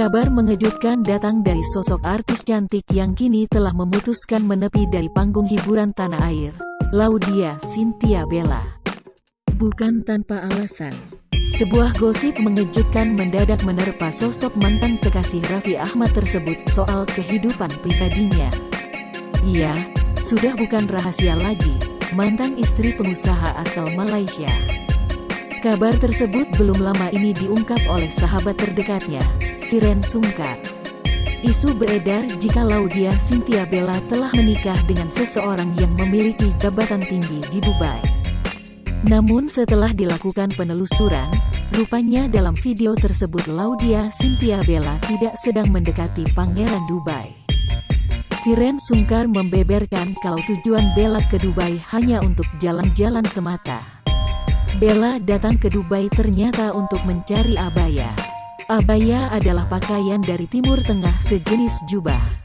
Kabar mengejutkan datang dari sosok artis cantik yang kini telah memutuskan menepi dari panggung hiburan tanah air, Laudya Chintya Bella. Bukan tanpa alasan. Sebuah gosip mengejutkan mendadak menerpa sosok mantan kekasih Raffi Ahmad tersebut soal kehidupan pribadinya. Ia sudah bukan rahasia lagi, mantan istri pengusaha asal Malaysia. Kabar tersebut belum lama ini diungkap oleh sahabat terdekatnya, Shireen Sungkar. Isu beredar jika Laudya Chintya Bella telah menikah dengan seseorang yang memiliki jabatan tinggi di Dubai. Namun setelah dilakukan penelusuran, rupanya dalam video tersebut Laudya Chintya Bella tidak sedang mendekati Pangeran Dubai. Shireen Sungkar membeberkan kalau tujuan Bella ke Dubai hanya untuk jalan-jalan semata. Bella datang ke Dubai ternyata untuk mencari abaya. Abaya adalah pakaian dari Timur Tengah sejenis jubah.